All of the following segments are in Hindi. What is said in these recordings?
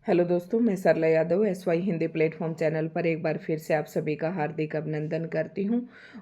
हेलो दोस्तों, मैं Sarla Yadav SY Hindi platform channel पर एक बार फिर से आप सभी का हार्दिक अभिनंदन करती हूं।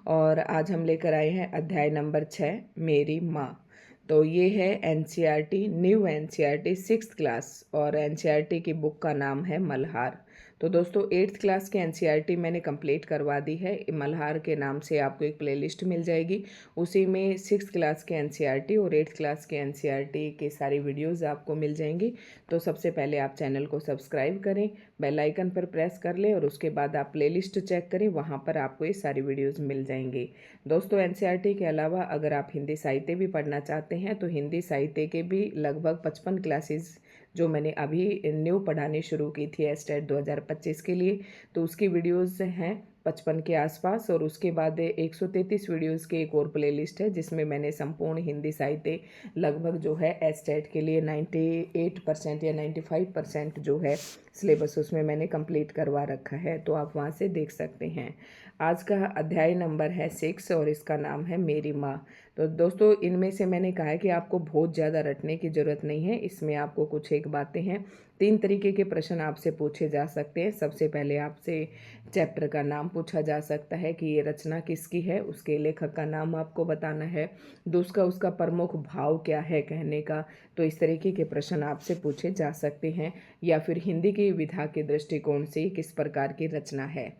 और आज हम लेकर आए हैं अध्याय नंबर 6, मेरी माँ। तो ये है NCERT, new NCERT 6th class, और NCERT की बुक का नाम है मल्हार। तो दोस्तों 8th क्लास के NCERT मैंने कंप्लीट करवा दी है। मल्हार के नाम से आपको एक प्लेलिस्ट मिल जाएगी, उसी में 6th क्लास के NCERT और 8th क्लास के NCERT के सारी वीडियोज़ आपको मिल जाएंगी। तो सबसे पहले आप चैनल को सब्सक्राइब करें, बेल आइकन पर प्रेस कर लें और उसके बाद आप प्लेलिस्ट चेक करें, वहाँ पर आपको ये सारी वीडियोज़ मिल जाएंगी। दोस्तों NCERT के अलावा अगर आप हिंदी साहित्य भी पढ़ना चाहते हैं तो हिंदी साहित्य के भी लगभग 55 क्लासेस जो मैंने अभी न्यू पढ़ानी शुरू की थी एस्टेट 2025 के लिए, तो उसकी वीडियोज़ हैं 55 के आसपास। और उसके बाद 133 वीडियोज़ की एक और प्लेलिस्ट है जिसमें मैंने संपूर्ण हिंदी साहित्य लगभग जो है एस्टेट के लिए 98% या 95% जो है सिलेबस उसमें मैंने कंप्लीट करवा रखा है, तो आप वहाँ से देख सकते हैं। आज का अध्याय नंबर है 6 और इसका नाम है मेरी माँ। तो दोस्तों इनमें से मैंने कहा है कि आपको बहुत ज़्यादा रटने की ज़रूरत नहीं है, इसमें आपको कुछ एक बातें हैं। 3 तरीके के प्रश्न आपसे पूछे जा सकते हैं। सबसे पहले आपसे चैप्टर का नाम पूछा जा सकता है कि ये रचना किसकी है, उसके लेखक का नाम आपको बताना है। दूसरा उसका प्रमुख भाव क्या है कहने का, तो इस तरीके के प्रश्न आपसे पूछे जा सकते हैं। या फिर हिंदी की विधा के दृष्टिकोण से किस प्रकार की रचना है।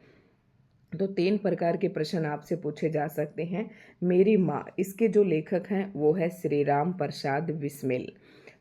तो 3 प्रकार के प्रश्न आपसे पूछे जा सकते हैं। मेरी माँ, इसके जो लेखक हैं वो है श्री राम प्रसाद बिस्मिल।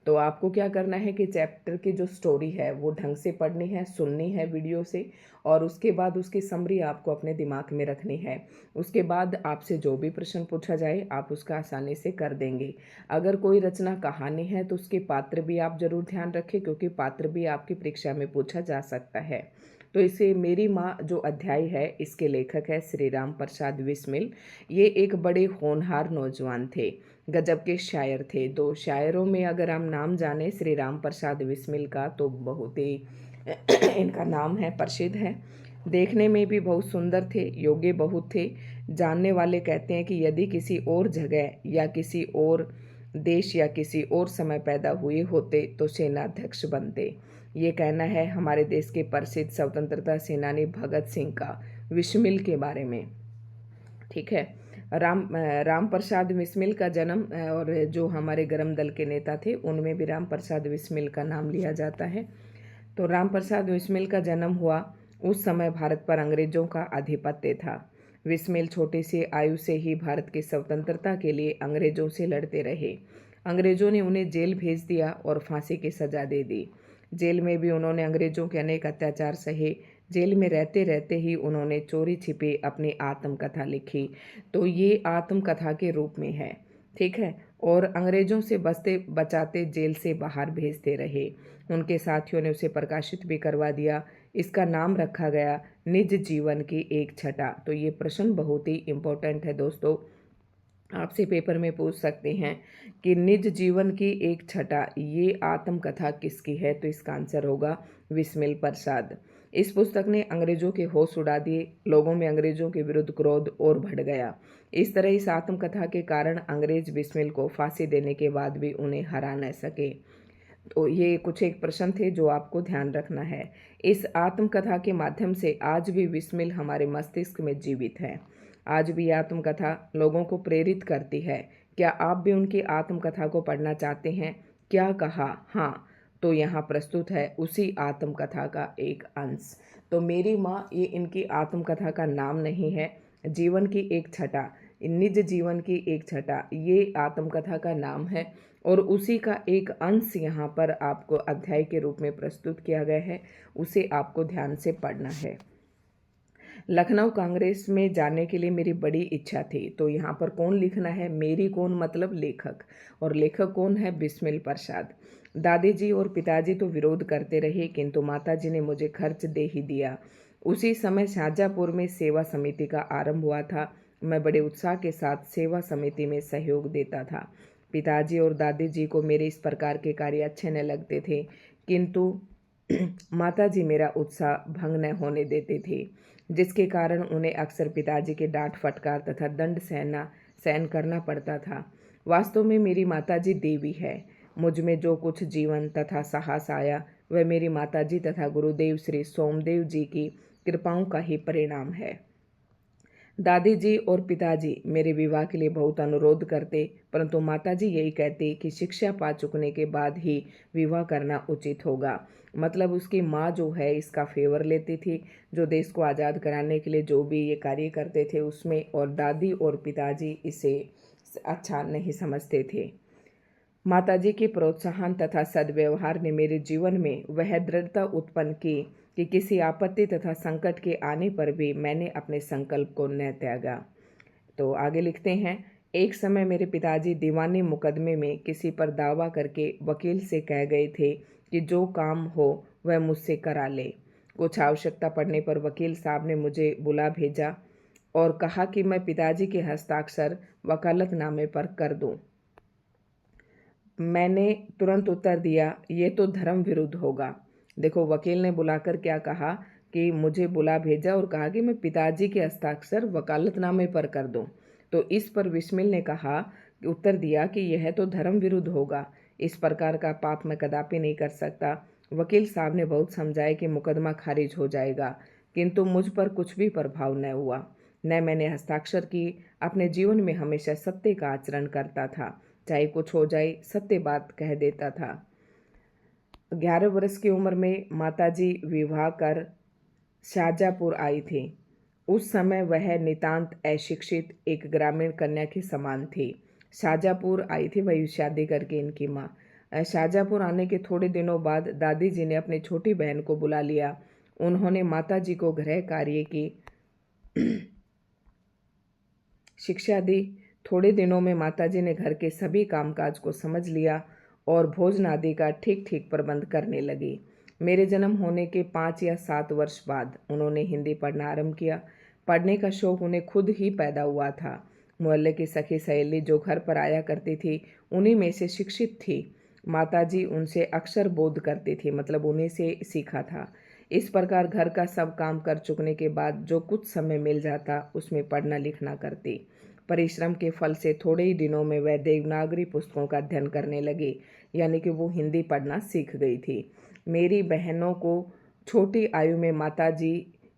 तो आपको क्या करना है कि चैप्टर की जो स्टोरी है वो ढंग से पढ़नी है, सुननी है वीडियो से, और उसके बाद उसकी समरी आपको अपने दिमाग में रखनी है। उसके बाद आपसे जो भी प्रश्न पूछा जाए आप उसका आसानी से कर देंगे। अगर कोई रचना कहानी है तो उसके पात्र भी आप जरूर ध्यान रखें, क्योंकि पात्र भी आपकी परीक्षा में पूछा जा सकता है। तो इसे मेरी माँ जो अध्याय है इसके लेखक है श्री राम प्रसाद बिस्मिल। ये एक बड़े होनहार नौजवान थे, गजब के शायर थे। तो शायरों में अगर हम नाम जाने श्री राम प्रसाद बिस्मिल का तो बहुत ही इनका नाम है, प्रसिद्ध है। देखने में भी बहुत सुंदर थे, योग्य बहुत थे। जानने वाले कहते हैं कि यदि किसी और जगह या किसी और देश या किसी और समय पैदा हुए होते तो सेनाध्यक्ष बनते। ये कहना है हमारे देश के प्रसिद्ध स्वतंत्रता सेनानी भगत सिंह का बिस्मिल के बारे में। ठीक है। राम प्रसाद बिस्मिल का जन्म, और जो हमारे गरम दल के नेता थे उनमें भी राम प्रसाद बिस्मिल का नाम लिया जाता है। तो राम प्रसाद बिस्मिल का जन्म हुआ उस समय भारत पर अंग्रेजों का आधिपत्य था। बिस्मिल छोटी सी आयु से ही भारत की स्वतंत्रता के लिए अंग्रेजों से लड़ते रहे। अंग्रेजों ने उन्हें जेल भेज दिया और फांसी की सजा दे दी। जेल में भी उन्होंने अंग्रेजों के अनेक अत्याचार सहे। जेल में रहते रहते ही उन्होंने चोरी छिपे अपनी आत्मकथा लिखी। तो ये आत्मकथा के रूप में है, ठीक है। और अंग्रेजों से बचते बचाते जेल से बाहर भेजते रहे। उनके साथियों ने उसे प्रकाशित भी करवा दिया। इसका नाम रखा गया निज जीवन की एक छटा। तो ये प्रश्न बहुत ही इम्पोर्टेंट है दोस्तों, आपसे पेपर में पूछ सकते हैं कि निज जीवन की एक छटा ये आत्मकथा किसकी है, तो इसका आंसर होगा बिस्मिल प्रसाद। इस पुस्तक ने अंग्रेजों के होश उड़ा दिए। लोगों में अंग्रेजों के विरुद्ध क्रोध और बढ़ गया। इस तरह इस आत्मकथा के कारण अंग्रेज बिस्मिल को फांसी देने के बाद भी उन्हें हरा न सके। तो ये कुछ एक प्रश्न थे जो आपको ध्यान रखना है। इस आत्मकथा के माध्यम से आज भी बिस्मिल हमारे मस्तिष्क में जीवित है। आज भी आत्मकथा लोगों को प्रेरित करती है। क्या आप भी उनकी आत्मकथा को पढ़ना चाहते हैं? क्या कहा? हाँ, तो यहाँ प्रस्तुत है उसी आत्मकथा का एक अंश। तो मेरी माँ ये इनकी आत्मकथा का नाम नहीं है, जीवन की एक छटा, निज जीवन की एक छटा ये आत्मकथा का नाम है। और उसी का एक अंश यहाँ पर आपको अध्याय के रूप में प्रस्तुत किया गया है, उसे आपको ध्यान से पढ़ना है। लखनऊ कांग्रेस में जाने के लिए मेरी बड़ी इच्छा थी। तो यहाँ पर कौन लिखना है, मेरी कौन मतलब लेखक, और लेखक कौन है, बिस्मिल प्रसाद। दादी जी और पिताजी तो विरोध करते रहे, किंतु माताजी ने मुझे खर्च दे ही दिया। उसी समय शाहजहाँपुर में सेवा समिति का आरंभ हुआ था। मैं बड़े उत्साह के साथ सेवा समिति में सहयोग देता था। पिताजी और दादी जी को मेरे इस प्रकार के कार्य अच्छे न लगते थे, किंतु माताजी मेरा उत्साह भंग न होने देते थे, जिसके कारण उन्हें अक्सर पिताजी के डांट फटकार तथा दंड सहन करना पड़ता था। वास्तव में मेरी माताजी देवी है। मुझ में जो कुछ जीवन तथा साहस आया वह मेरी माताजी तथा गुरुदेव श्री सोमदेव जी की कृपाओं का ही परिणाम है। दादी जी और पिताजी मेरे विवाह के लिए बहुत अनुरोध करते, परंतु माताजी यही कहती कि शिक्षा पा चुकने के बाद ही विवाह करना उचित होगा। मतलब उसकी माँ जो है इसका फेवर लेती थी, जो देश को आज़ाद कराने के लिए जो भी ये कार्य करते थे उसमें, और दादी और पिताजी इसे अच्छा नहीं समझते थे। माताजी के प्रोत्साहन तथा सद्व्यवहार ने मेरे जीवन में वह दृढ़ता उत्पन्न की कि किसी आपत्ति तथा संकट के आने पर भी मैंने अपने संकल्प को न त्यागा। तो आगे लिखते हैं, एक समय मेरे पिताजी दीवानी मुकदमे में किसी पर दावा करके वकील से कह गए थे कि जो काम हो वह मुझसे करा ले। कुछ आवश्यकता पड़ने पर वकील साहब ने मुझे बुला भेजा और कहा कि मैं पिताजी के हस्ताक्षर वकालतनामे पर कर दूं। मैंने तुरंत उत्तर दिया, ये तो धर्म विरुद्ध होगा। देखो, वकील ने बुलाकर क्या कहा कि मुझे बुला भेजा और कहा कि मैं पिताजी के हस्ताक्षर वकालतनामे पर कर दूं। तो इस पर बिस्मिल ने कहा, उत्तर दिया कि यह तो धर्म विरुद्ध होगा, इस प्रकार का पाप मैं कदापि नहीं कर सकता। वकील साहब ने बहुत समझाया कि मुकदमा खारिज हो जाएगा, किंतु मुझ पर कुछ भी प्रभाव न हुआ। न मैंने हस्ताक्षर की। अपने जीवन में हमेशा सत्य का आचरण करता था, चाहे कुछ हो जाए सत्य बात कह देता था। 11 वर्ष की उम्र में माताजी विवाह कर शाहजहाँपुर आई थी। उस समय वह नितांत अशिक्षित एक ग्रामीण कन्या के समान थी। शाहजहाँपुर आई थी वही शादी करके इनकी माँ। शाहजहाँपुर आने के थोड़े दिनों बाद दादी जी ने अपनी छोटी बहन को बुला लिया। उन्होंने माताजी को गृह कार्य की शिक्षा दी। थोड़े दिनों में माताजी ने घर के सभी कामकाज को समझ लिया और भोजन आदि का ठीक ठीक प्रबंध करने लगी। मेरे जन्म होने के 5 या 7 वर्ष बाद उन्होंने हिंदी पढ़ना आरंभ किया। पढ़ने का शौक उन्हें खुद ही पैदा हुआ था। मोहल्ले की सखी सहेली जो घर पर आया करती थी उन्हीं में से शिक्षित थी। माताजी उनसे अक्षर बोध करती थी, मतलब उन्हीं से सीखा था। इस प्रकार घर का सब काम कर चुकने के बाद जो कुछ समय मिल जाता उसमें पढ़ना लिखना करती। परिश्रम के फल से थोड़े ही दिनों में वह देवनागरी पुस्तकों का अध्ययन करने लगी, यानी कि वो हिंदी पढ़ना सीख गई थी। मेरी बहनों को छोटी आयु में माताजी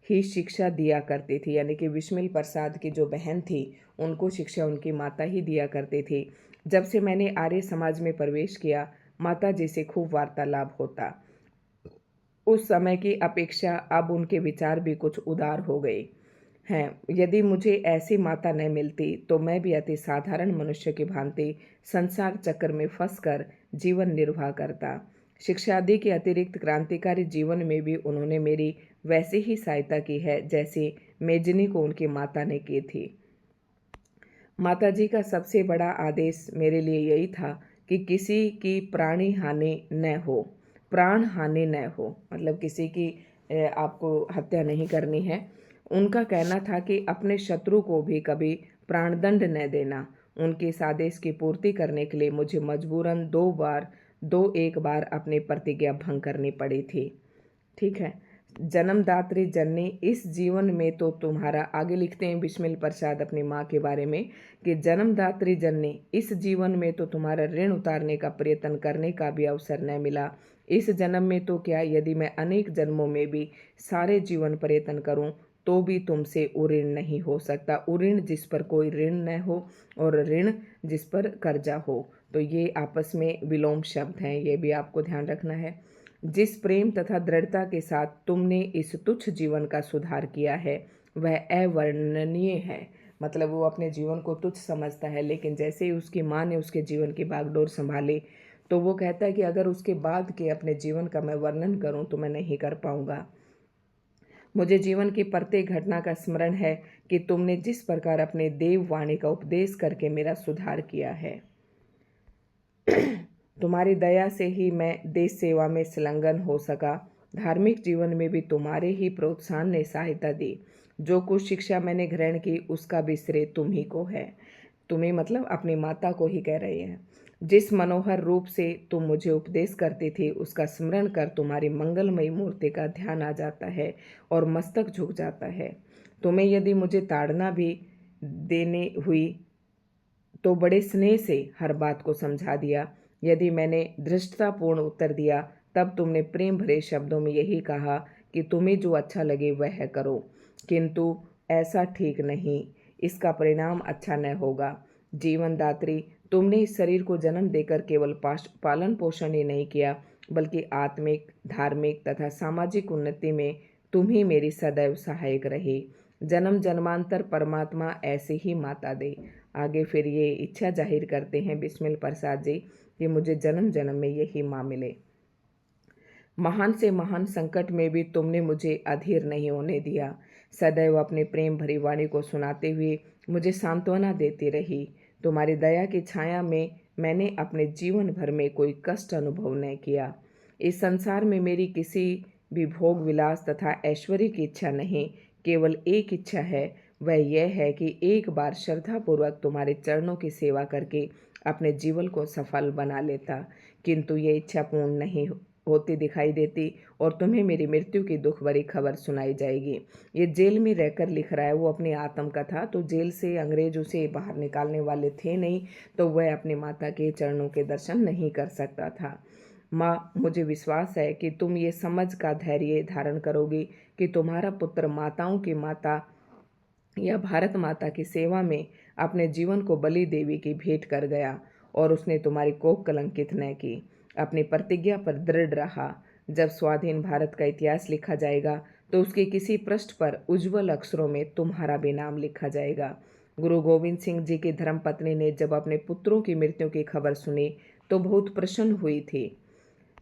ही शिक्षा दिया करती थी, यानी कि बिस्मिल प्रसाद की जो बहन थी उनको शिक्षा उनकी माता ही दिया करती थी। जब से मैंने आर्य समाज में प्रवेश किया, माता जी से खूब वार्तालाप होता। उस समय की अपेक्षा अब उनके विचार भी कुछ उदार हो गए हैं। यदि मुझे ऐसी माता न मिलती तो मैं भी अति साधारण मनुष्य की भांति संसार चक्र में फंसकर जीवन निर्वाह करता। शिक्षा आदि के अतिरिक्त क्रांतिकारी जीवन में भी उन्होंने मेरी वैसे ही सहायता की है जैसे मेजनी को उनकी माता ने की थी। माताजी का सबसे बड़ा आदेश मेरे लिए यही था कि किसी की प्राणी हानि न हो, प्राण हानि न हो, मतलब किसी की आपको हत्या नहीं करनी है। उनका कहना था कि अपने शत्रु को भी कभी प्राणदंड न देना। उनके इस आदेश की पूर्ति करने के लिए मुझे मजबूरन एक बार अपनी प्रतिज्ञा भंग करनी पड़ी थी। ठीक है। जन्मदात्री जननी, इस जीवन में तो तुम्हारा, आगे लिखते हैं बिस्मिल प्रसाद अपनी माँ के बारे में कि जन्मदात्री जननी, इस जीवन में तो तुम्हारा ऋण उतारने का प्रयत्न करने का भी अवसर न मिला। इस जन्म में तो क्या, यदि मैं अनेक जन्मों में भी सारे जीवन प्रयत्न करूं तो भी तुमसे उऋण नहीं हो सकता। उऋण जिस पर कोई ऋण न हो और ऋण जिस पर कर्जा हो। तो ये आपस में विलोम शब्द हैं, ये भी आपको ध्यान रखना है। जिस प्रेम तथा दृढ़ता के साथ तुमने इस तुच्छ जीवन का सुधार किया है वह अवर्णनीय है। मतलब वो अपने जीवन को तुच्छ समझता है, लेकिन जैसे ही उसकी माँ ने उसके जीवन की बागडोर संभाली तो वो कहता है कि अगर उसके बाद के अपने जीवन का मैं वर्णन करूं तो मैं नहीं कर पाऊंगा। मुझे जीवन की प्रत्येक घटना का स्मरण है कि तुमने जिस प्रकार अपने देववाणी का उपदेश करके मेरा सुधार किया है। तुम्हारी दया से ही मैं देश सेवा में संलग्न हो सका। धार्मिक जीवन में भी तुम्हारे ही प्रोत्साहन ने सहायता दी। जो कुछ शिक्षा मैंने ग्रहण की उसका भी श्रेय तुम ही को है। तुम्हें मतलब अपनी माता को ही कह रहे हैं। जिस मनोहर रूप से तुम मुझे उपदेश करती थी उसका स्मरण कर तुम्हारी मंगलमयी मूर्ति का ध्यान आ जाता है और मस्तक झुक जाता है। तुम्हें यदि मुझे ताड़ना भी देने हुई तो बड़े स्नेह से हर बात को समझा दिया। यदि मैंने धृष्टतापूर्ण उत्तर दिया तब तुमने प्रेम भरे शब्दों में यही कहा कि तुम्हें जो अच्छा लगे वह करो, किंतु ऐसा ठीक नहीं, इसका परिणाम अच्छा न होगा। जीवनदात्री, तुमने इस शरीर को जन्म देकर केवल पालन पोषण ही नहीं किया, बल्कि आत्मिक, धार्मिक तथा सामाजिक उन्नति में तुम ही मेरी सदैव सहायक रही। जन्म जन्मांतर परमात्मा ऐसे ही माता दे। आगे फिर ये इच्छा जाहिर करते हैं बिस्मिल प्रसाद जी कि मुझे जन्म जन्म में यही माँ मिले। महान से महान संकट में भी तुमने मुझे अधीर नहीं होने दिया। सदैव अपने प्रेम भरी वाणी को सुनाते हुए मुझे सांत्वना देती रही। तुम्हारी दया की छाया में मैंने अपने जीवन भर में कोई कष्ट अनुभव न किया। इस संसार में मेरी किसी भी भोग विलास तथा ऐश्वर्य की इच्छा नहीं, केवल एक इच्छा है, वह यह है कि एक बार श्रद्धापूर्वक तुम्हारे चरणों की सेवा करके अपने जीवन को सफल बना लेता, किंतु ये इच्छा पूर्ण नहीं होती दिखाई देती और तुम्हें मेरी मृत्यु की दुख भरी खबर सुनाई जाएगी। ये जेल में रहकर लिख रहा है वो अपनी आत्मकथा। तो जेल से अंग्रेज उसे बाहर निकालने वाले थे नहीं, तो वह अपनी माता के चरणों के दर्शन नहीं कर सकता था। माँ, मुझे विश्वास है कि तुम ये समझ का धैर्य धारण करोगी कि तुम्हारा पुत्र माताओं की माता या भारत माता की सेवा में अपने जीवन को बलि देवी की भेंट कर गया और उसने तुम्हारी कोख कलंकित न की। अपनी प्रतिज्ञा पर दृढ़ रहा। जब स्वाधीन भारत का इतिहास लिखा जाएगा तो उसके किसी पृष्ठ पर उज्जवल अक्षरों में तुम्हारा भी नाम लिखा जाएगा। गुरु गोविंद सिंह जी की धर्मपत्नी ने जब अपने पुत्रों की मृत्यु की खबर सुनी तो बहुत प्रसन्न हुई थी।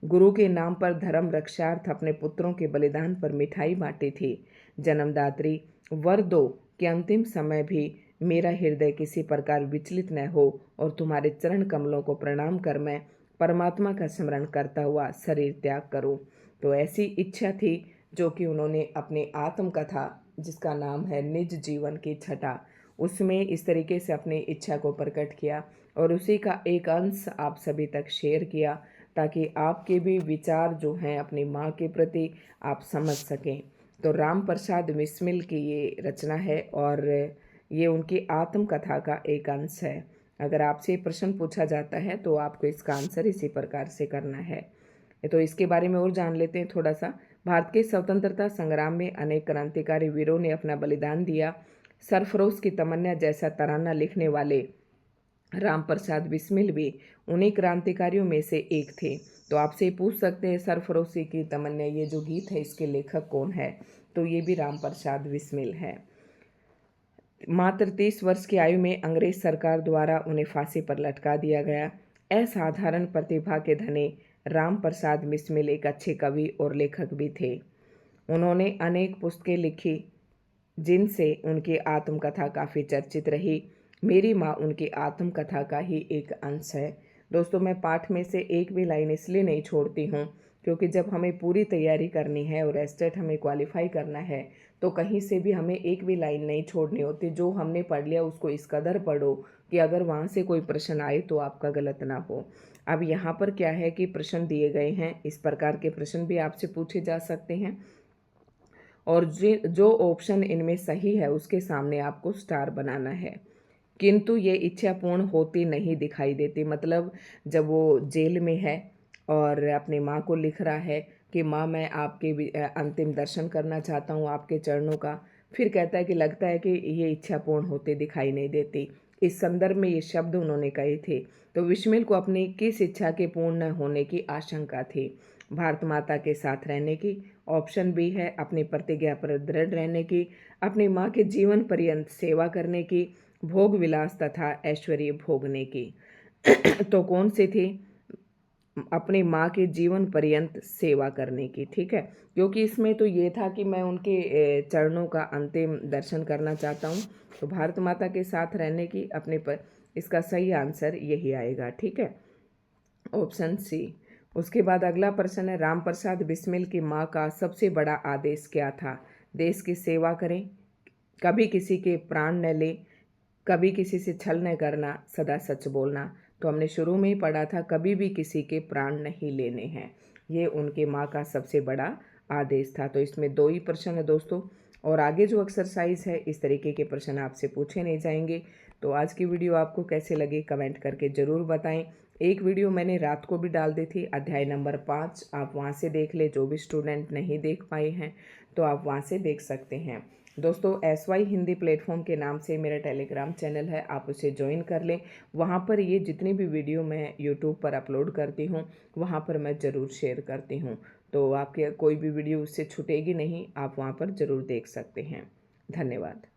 गुरु के नाम पर धर्म रक्षार्थ अपने पुत्रों के बलिदान पर मिठाई बांटी थी। जन्मदात्री, वर दो कि अंतिम समय भी मेरा हृदय किसी प्रकार विचलित न हो और तुम्हारे चरण कमलों को प्रणाम कर मैं परमात्मा का स्मरण करता हुआ शरीर त्याग करूं। तो ऐसी इच्छा थी जो कि उन्होंने अपनी आत्मकथा, जिसका नाम है निज जीवन की छटा, उसमें इस तरीके से अपनी इच्छा को प्रकट किया और उसी का एक अंश आप सभी तक शेयर किया ताकि आपके भी विचार जो हैं अपनी माँ के प्रति आप समझ सकें। तो राम प्रसाद बिस्मिल की ये रचना है और ये उनकी आत्मकथा का एक अंश है। अगर आपसे प्रश्न पूछा जाता है तो आपको इसका आंसर इसी प्रकार से करना है। तो इसके बारे में और जान लेते हैं थोड़ा सा। भारत के स्वतंत्रता संग्राम में अनेक क्रांतिकारी वीरों ने अपना बलिदान दिया। सरफरोश की तमन्ना जैसा तराना लिखने वाले राम प्रसाद बिस्मिल भी उन्हीं क्रांतिकारियों में से एक थे। तो आपसे पूछ सकते हैं सरफरोशी की तमन्ना ये जो गीत है इसके लेखक कौन है, तो ये भी राम प्रसाद बिस्मिल है। मात्र 30 वर्ष की आयु में अंग्रेज सरकार द्वारा उन्हें फांसी पर लटका दिया गया। असाधारण प्रतिभा के धनी राम प्रसाद बिस्मिल एक अच्छे कवि और लेखक भी थे। उन्होंने अनेक पुस्तकें लिखी जिनसे उनकी आत्मकथा काफ़ी चर्चित रही। मेरी माँ उनकी आत्मकथा का ही एक अंश है। दोस्तों, मैं पाठ में से एक भी लाइन इसलिए नहीं छोड़ती हूँ क्योंकि जब हमें पूरी तैयारी करनी है और एस्टेट हमें क्वालिफाई करना है तो कहीं से भी हमें एक भी लाइन नहीं छोड़नी होती। जो हमने पढ़ लिया उसको इस कदर पढ़ो कि अगर वहाँ से कोई प्रश्न आए तो आपका गलत ना हो। अब यहाँ पर क्या है कि प्रश्न दिए गए हैं, इस प्रकार के प्रश्न भी आपसे पूछे जा सकते हैं और जो ऑप्शन इनमें सही है उसके सामने आपको स्टार बनाना है। किंतु ये इच्छा पूर्ण होती नहीं दिखाई देती। मतलब जब वो जेल में है और अपनी माँ को लिख रहा है कि माँ मैं आपके अंतिम दर्शन करना चाहता हूँ आपके चरणों का, फिर कहता है कि लगता है कि ये इच्छा पूर्ण होती दिखाई नहीं देती। इस संदर्भ में ये शब्द उन्होंने कहे थे। तो बिस्मिल को अपनी किस इच्छा के पूर्ण न होने की आशंका थी? भारत माता के साथ रहने की। ऑप्शन बी है अपनी प्रतिज्ञा पर दृढ़ रहने की, अपनी माँ के जीवन पर्यंत सेवा करने की, भोग विलास तथा ऐश्वर्य भोगने की। तो कौन सी थी? अपनी माँ के जीवन पर्यंत सेवा करने की। ठीक है, क्योंकि इसमें तो ये था कि मैं उनके चरणों का अंतिम दर्शन करना चाहता हूँ। तो भारत माता के साथ रहने की अपने पर, इसका सही आंसर यही आएगा। ठीक है, ऑप्शन सी। उसके बाद अगला प्रश्न है, राम प्रसाद बिस्मिल की माँ का सबसे बड़ा आदेश क्या था? देश की सेवा करें, कभी किसी के प्राण न ले, कभी किसी से छल न करना, सदा सच बोलना। तो हमने शुरू में ही पढ़ा था कभी भी किसी के प्राण नहीं लेने हैं। ये उनके माँ का सबसे बड़ा आदेश था। तो इसमें 2 ही प्रश्न है दोस्तों, और आगे जो एक्सरसाइज है इस तरीके के प्रश्न आपसे पूछे नहीं जाएंगे। तो आज की वीडियो आपको कैसे लगी कमेंट करके ज़रूर बताएं। एक वीडियो मैंने रात को भी डाल दी थी, अध्याय नंबर 5, आप वहाँ से देख ले। जो भी स्टूडेंट नहीं देख पाए हैं तो आप वहाँ से देख सकते हैं। दोस्तों, SY हिंदी प्लेटफॉर्म के नाम से मेरा टेलीग्राम चैनल है, आप उसे ज्वाइन कर लें। वहाँ पर ये जितनी भी वीडियो मैं यूट्यूब पर अपलोड करती हूँ वहाँ पर मैं ज़रूर शेयर करती हूँ, तो आपके कोई भी वीडियो उससे छूटेगी नहीं, आप वहाँ पर ज़रूर देख सकते हैं। धन्यवाद।